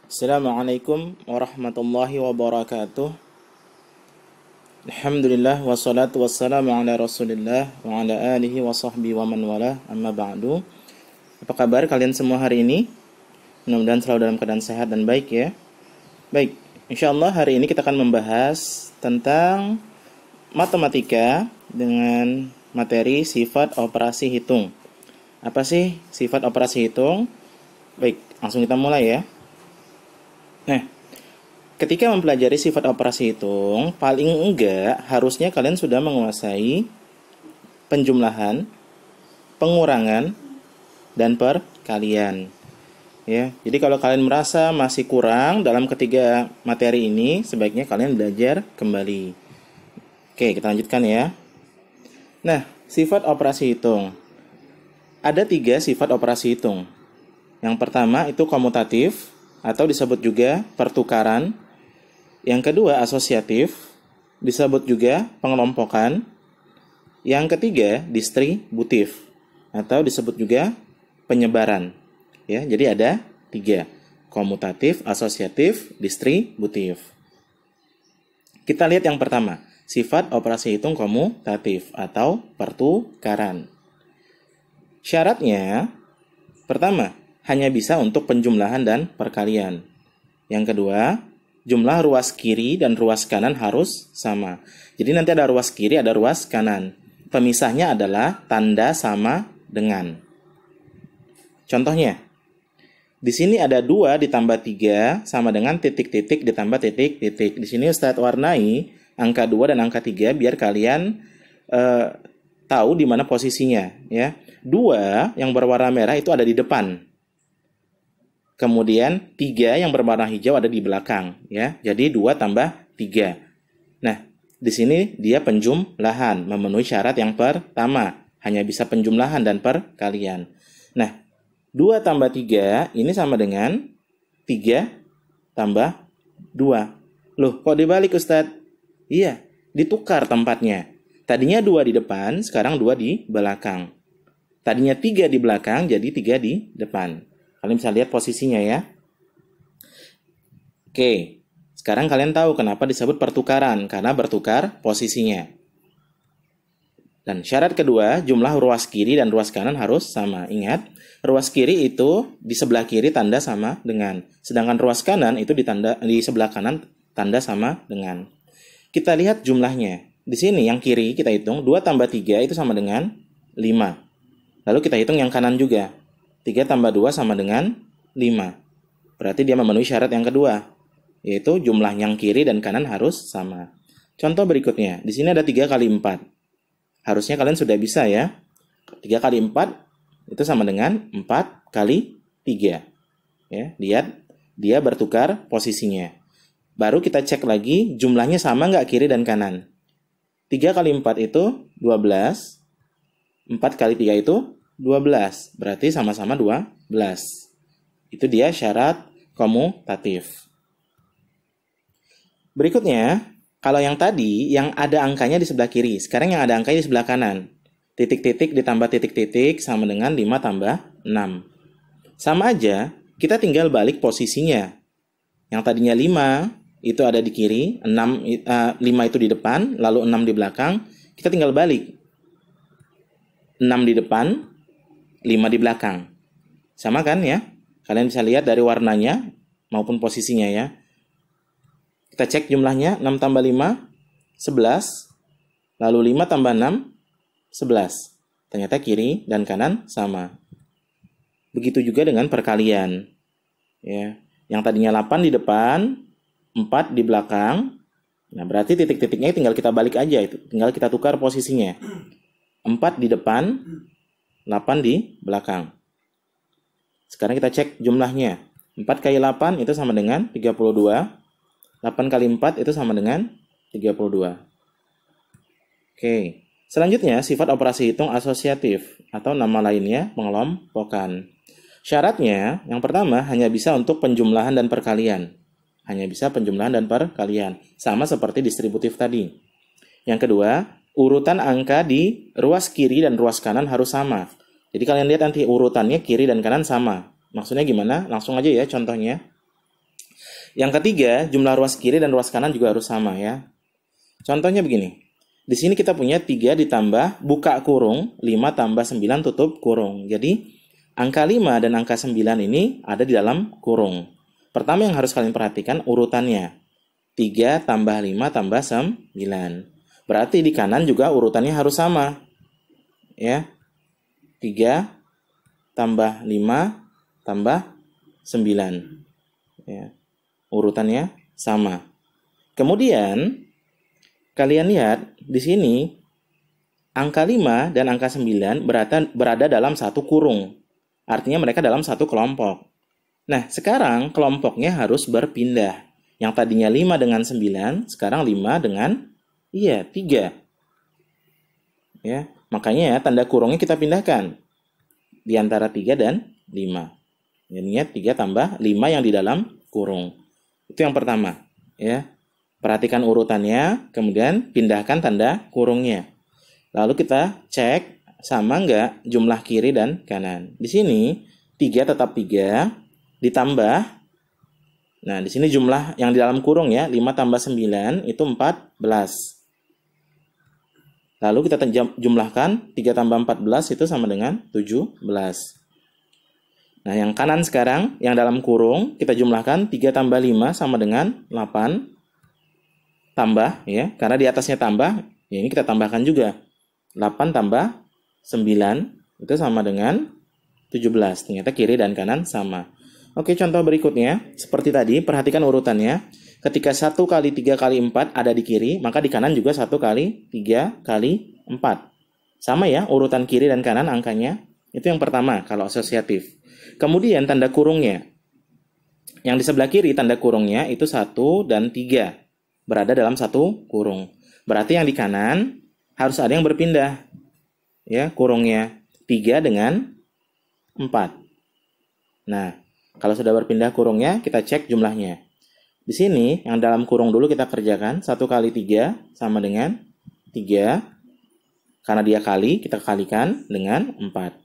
Assalamualaikum warahmatullahi wabarakatuh. Alhamdulillah wassalatu wassalamu ala Rasulillah wa ala alihi wa sahbihi wa man wala amma ba'du. Apa kabar kalian semua hari ini? Mudah-mudahan selalu dalam keadaan sehat dan baik ya. Baik, insyaallah hari ini kita akan membahas tentang matematika dengan materi sifat operasi hitung. Apa sih sifat operasi hitung? Baik, langsung kita mulai ya. Nah, ketika mempelajari sifat operasi hitung, paling enggak harusnya kalian sudah menguasai penjumlahan, pengurangan, dan perkalian. Ya, jadi kalau kalian merasa masih kurang dalam ketiga materi ini, sebaiknya kalian belajar kembali. Oke, kita lanjutkan ya. Nah, sifat operasi hitung. Ada 3 sifat operasi hitung. Yang pertama itu komutatif, atau disebut juga pertukaran. Yang kedua asosiatif, disebut juga pengelompokan. Yang ketiga distributif, atau disebut juga penyebaran. Ya, jadi ada 3, komutatif, asosiatif, distributif. Kita lihat yang pertama, sifat operasi hitung komutatif atau pertukaran. Syaratnya, pertama, hanya bisa untuk penjumlahan dan perkalian. Yang kedua, jumlah ruas kiri dan ruas kanan harus sama. Jadi nanti ada ruas kiri, ada ruas kanan. Pemisahnya adalah tanda sama dengan. Contohnya, di sini ada 2 ditambah 3 sama dengan titik-titik ditambah titik-titik. Di sini Ustadz warnai angka 2 dan angka 3 biar kalian tahu di mana posisinya. Ya. 2 yang berwarna merah itu ada di depan. Kemudian 3 yang berwarna hijau ada di belakang, ya. Jadi 2 tambah 3. Nah, di sini dia penjumlahan, memenuhi syarat yang pertama, hanya bisa penjumlahan dan perkalian. Nah, 2 tambah 3 ini sama dengan 3 tambah 2. Loh, kok dibalik Ustadz? Iya, ditukar tempatnya. Tadinya 2 di depan, sekarang 2 di belakang. Tadinya 3 di belakang, jadi 3 di depan. Kalian bisa lihat posisinya ya. Oke, sekarang kalian tahu kenapa disebut pertukaran, karena bertukar posisinya. Dan syarat kedua, jumlah ruas kiri dan ruas kanan harus sama. Ingat, ruas kiri itu di sebelah kiri tanda sama dengan. Sedangkan ruas kanan itu di sebelah kanan tanda sama dengan. Kita lihat jumlahnya. Di sini yang kiri kita hitung, 2 tambah 3 itu sama dengan 5. Lalu kita hitung yang kanan juga. 3 tambah 2 sama dengan 5. Berarti dia memenuhi syarat yang kedua, yaitu jumlah yang kiri dan kanan harus sama. Contoh berikutnya, di sini ada 3 kali 4. Harusnya kalian sudah bisa ya. 3 kali 4 itu sama dengan 4 kali 3. Ya, lihat, dia bertukar posisinya. Baru kita cek lagi, jumlahnya sama nggak kiri dan kanan. 3 kali 4 itu 12. 4 kali 3 itu 12, berarti sama-sama 12. Itu dia syarat komutatif. Berikutnya, kalau yang tadi yang ada angkanya di sebelah kiri, sekarang yang ada angkanya di sebelah kanan. Titik-titik ditambah titik-titik sama dengan 5 tambah 6. Sama aja, kita tinggal balik posisinya. Yang tadinya 5 itu ada di kiri, 5 itu di depan, lalu 6 di belakang, kita tinggal balik. 6 di depan, 5 di belakang. Sama kan ya? Kalian bisa lihat dari warnanya maupun posisinya ya. Kita cek jumlahnya, 6 tambah 5, 11. Lalu 5 tambah 6, 11. Ternyata kiri dan kanan sama. Begitu juga dengan perkalian. Ya. Yang tadinya 8 di depan, 4 di belakang. Nah, berarti titik-titiknya tinggal kita balik aja. Tinggal kita tukar posisinya. 4 di depan, 8 di belakang. Sekarang kita cek jumlahnya. 4 kali 8 itu sama dengan 32. 8 kali 4 itu sama dengan 32. Oke. Selanjutnya, sifat operasi hitung asosiatif atau nama lainnya pengelompokan. Syaratnya, yang pertama hanya bisa untuk penjumlahan dan perkalian. Hanya bisa penjumlahan dan perkalian. Sama seperti distributif tadi. Yang kedua, urutan angka di ruas kiri dan ruas kanan harus sama. Jadi kalian lihat nanti urutannya kiri dan kanan sama. Maksudnya gimana? Langsung aja ya contohnya. Yang ketiga, jumlah ruas kiri dan ruas kanan juga harus sama ya. Contohnya begini. Di sini kita punya 3 ditambah buka kurung, 5 tambah 9 tutup kurung. Jadi, angka 5 dan angka 9 ini ada di dalam kurung. Pertama yang harus kalian perhatikan urutannya. 3 tambah 5 tambah 9. Berarti di kanan juga urutannya harus sama. Ya. 3 tambah 5 tambah 9. Ya. Urutannya sama. Kemudian kalian lihat di sini angka 5 dan angka 9 berada dalam satu kurung. Artinya mereka dalam satu kelompok. Nah, sekarang kelompoknya harus berpindah. Yang tadinya 5 dengan 9, sekarang 5 dengan 3. Ya, makanya ya tanda kurungnya kita pindahkan di antara 3 dan 5. Jadinya 3 tambah 5 yang di dalam kurung. Itu yang pertama, ya. Perhatikan urutannya, kemudian pindahkan tanda kurungnya. Lalu kita cek sama enggak jumlah kiri dan kanan. Di sini 3 tetap 3 ditambah. Nah, di sini jumlah yang di dalam kurung ya, 5 tambah 9 itu 14. Lalu kita jumlahkan 3 tambah 14 itu sama dengan 17. Nah, yang kanan sekarang, yang dalam kurung, kita jumlahkan 3 tambah 5 sama dengan 8. Tambah, ya. Karena di atasnya tambah, ya ini kita tambahkan juga. 8 tambah 9, itu sama dengan 17. Ternyata kiri dan kanan sama. Oke, contoh berikutnya. Seperti tadi, perhatikan urutannya. Ketika 1 kali 3 kali 4 ada di kiri, maka di kanan juga 1 kali 3 kali 4. Sama ya, urutan kiri dan kanan angkanya. Itu yang pertama, kalau asosiatif. Kemudian tanda kurungnya. Yang di sebelah kiri tanda kurungnya itu 1 dan 3. Berada dalam satu kurung. Berarti yang di kanan harus ada yang berpindah. Ya, kurungnya 3 dengan 4. Nah, kalau sudah berpindah kurungnya, kita cek jumlahnya. Di sini, yang dalam kurung dulu kita kerjakan. 1 kali 3 sama dengan 3. Karena dia kali, kita kalikan dengan 4.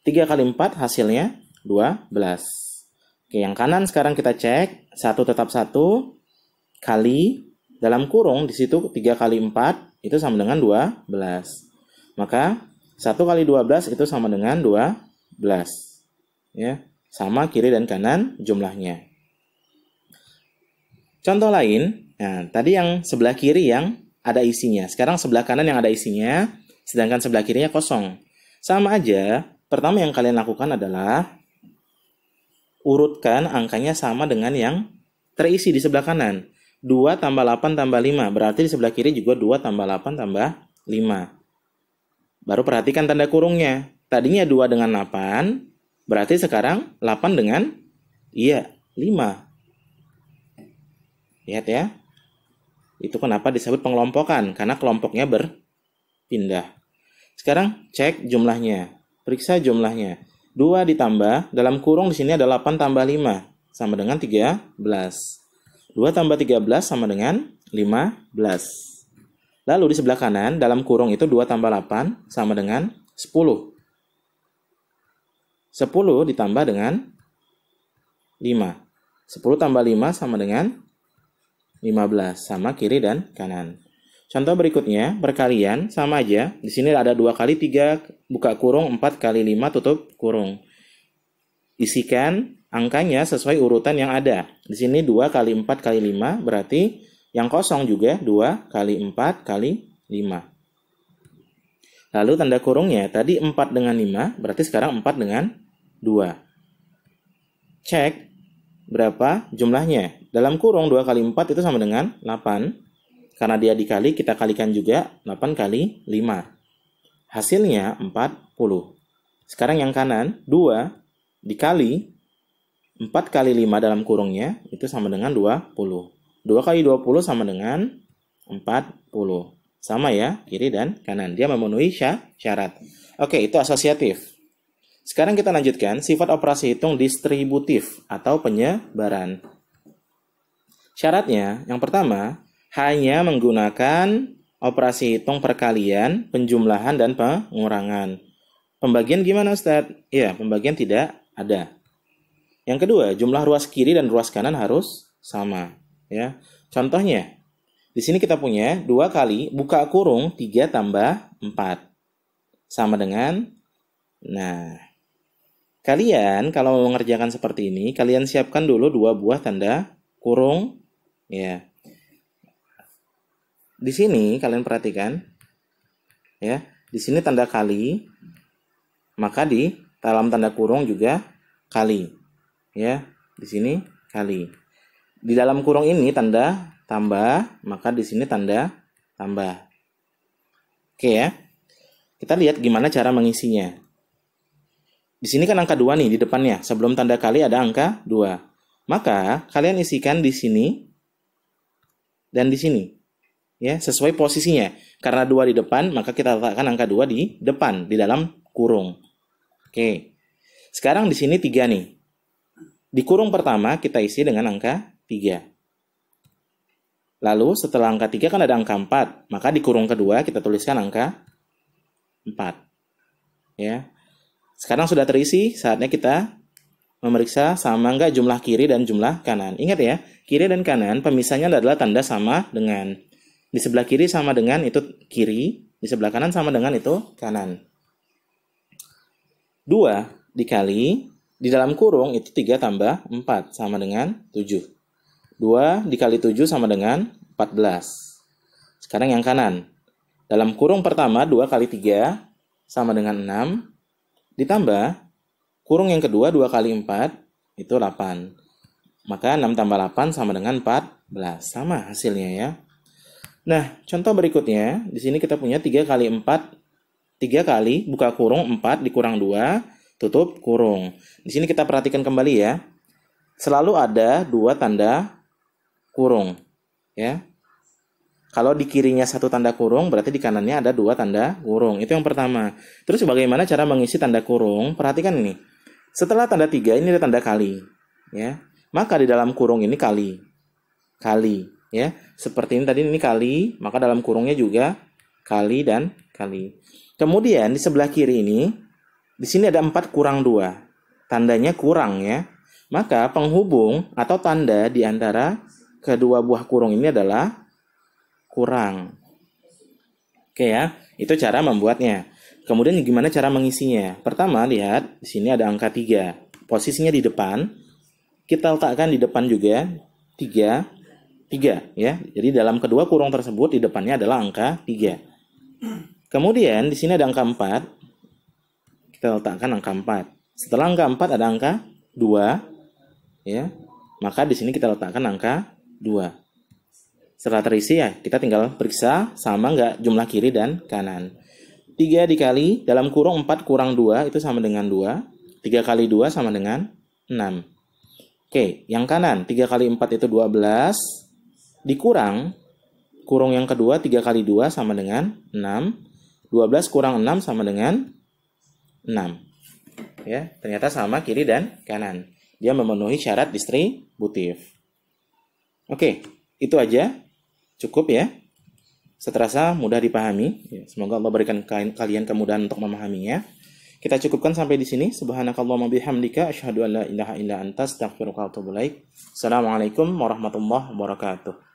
3 kali 4 hasilnya 12. Oke, yang kanan sekarang kita cek. 1 tetap 1 kali dalam kurung di situ 3 kali 4 itu sama dengan 12. Maka 1 kali 12 itu sama dengan 12. Ya, sama kiri dan kanan jumlahnya. Contoh lain, nah tadi yang sebelah kiri yang ada isinya. Sekarang sebelah kanan yang ada isinya, sedangkan sebelah kirinya kosong. Sama aja. Pertama yang kalian lakukan adalah urutkan angkanya sama dengan yang terisi di sebelah kanan. 2 tambah 8 tambah 5. Berarti di sebelah kiri juga 2 tambah 8 tambah 5. Baru perhatikan tanda kurungnya. Tadinya 2 dengan 8. Berarti sekarang 8 dengan 5. Lihat ya. Itu kenapa disebut pengelompokan. Karena kelompoknya berpindah. Sekarang cek jumlahnya. Periksa jumlahnya. 2 ditambah, dalam kurung di sini ada 8 tambah 5. Sama dengan 13. 2 tambah 13 sama dengan 15. Lalu di sebelah kanan, dalam kurung itu 2 tambah 8 sama dengan 10. 10 ditambah dengan 5. 10 tambah 5 sama dengan 15. Sama kiri dan kanan. Contoh berikutnya, perkalian sama aja. Di sini ada 2 kali 3 buka kurung, 4 kali 5 tutup kurung. Isikan angkanya sesuai urutan yang ada. Di sini 2 kali 4 kali 5 berarti yang kosong juga 2 kali 4 kali 5. Lalu tanda kurungnya tadi 4 dengan 5 berarti sekarang 4 dengan 2. Cek berapa jumlahnya. Dalam kurung 2 kali 4 itu sama dengan 8. Karena dia dikali, kita kalikan juga 8 kali 5. Hasilnya 40. Sekarang yang kanan, 2 dikali 4 kali 5 dalam kurungnya, itu sama dengan 20. 2 kali 20 sama dengan 40. Sama ya, kiri dan kanan. Dia memenuhi syarat. Oke, itu asosiatif. Sekarang kita lanjutkan, sifat operasi hitung distributif atau penyebaran. Syaratnya, yang pertama, hanya menggunakan operasi hitung perkalian, penjumlahan, dan pengurangan. Pembagian gimana, Ustadz? Ya, pembagian tidak ada. Yang kedua, jumlah ruas kiri dan ruas kanan harus sama. Ya. Contohnya, di sini kita punya 2 kali buka kurung 3 tambah 4. Sama dengan, nah, kalian kalau mau mengerjakan seperti ini, kalian siapkan dulu 2 buah tanda kurung. Ya. Di sini kalian perhatikan, ya, di sini tanda kali, maka di dalam tanda kurung juga kali. Ya, di sini kali. Di dalam kurung ini tanda tambah, maka di sini tanda tambah. Oke ya. Kita lihat gimana cara mengisinya. Di sini kan angka 2 nih di depannya. Sebelum tanda kali ada angka 2. Maka kalian isikan di sini dan di sini. Ya, sesuai posisinya. Karena 2 di depan, maka kita letakkan angka 2 di depan, di dalam kurung. Oke. Sekarang di sini 3 nih. Di kurung pertama kita isi dengan angka 3. Lalu setelah angka 3 kan ada angka 4. Maka di kurung kedua kita tuliskan angka 4. Ya. Sekarang sudah terisi, saatnya kita memeriksa sama enggak jumlah kiri dan jumlah kanan. Ingat ya, kiri dan kanan pemisahnya adalah tanda sama dengan. Di sebelah kiri sama dengan itu kiri, di sebelah kanan sama dengan itu kanan. 2 dikali, di dalam kurung itu 3 tambah 4 sama dengan 7. 2 dikali 7 sama dengan 14. Sekarang yang kanan. Dalam kurung pertama 2 kali 3 sama dengan 6. Ditambah kurung yang kedua 2 kali 4 itu 8. Maka 6 tambah 8 sama dengan 14. Sama hasilnya ya. Nah, contoh berikutnya, di sini kita punya 3 kali 4, 3 kali buka kurung 4 dikurang 2, tutup kurung. Di sini kita perhatikan kembali ya. Selalu ada 2 tanda kurung, ya. Kalau di kirinya 1 tanda kurung, berarti di kanannya ada 2 tanda kurung. Itu yang pertama. Terus bagaimana cara mengisi tanda kurung? Perhatikan ini. Setelah tanda 3, ini ada tanda kali, ya. Maka di dalam kurung ini kali. Kali, ya. Seperti ini tadi, ini kali, maka dalam kurungnya juga kali dan kali. Kemudian di sebelah kiri ini, di sini ada 4 kurang 2. Tandanya kurang, ya. Maka penghubung atau tanda di antara kedua buah kurung ini adalah kurang. Oke ya, itu cara membuatnya. Kemudian gimana cara mengisinya? Pertama, lihat di sini ada angka 3. Posisinya di depan. Kita letakkan di depan juga 3 ya. Jadi dalam kedua kurung tersebut di depannya adalah angka 3. Kemudian di sini ada angka 4. Kita letakkan angka 4. Setelah angka 4 ada angka 2 ya. Maka di sini kita letakkan angka 2. Setelah terisi ya, kita tinggal periksa sama nggak jumlah kiri dan kanan. 3 dikali, dalam kurung 4 kurang 2, itu sama dengan 2. 3 kali 2 sama dengan 6. Oke, yang kanan, 3 kali 4 itu 12. Dikurang, kurung yang kedua, 3 kali 2 sama dengan 6. 12 kurang 6 sama dengan 6. Ya, ternyata sama kiri dan kanan. Dia memenuhi syarat distributif. Oke, itu aja. Cukup ya. Seterasa mudah dipahami. Semoga Allah berikan kalian kemudahan untuk memahaminya. Kita cukupkan sampai di sini. Subhanakallahumma bihamdika asyhadu an la ilaha illa anta astaghfiruka wa atubu ilaik. Assalamualaikum warahmatullahi wabarakatuh.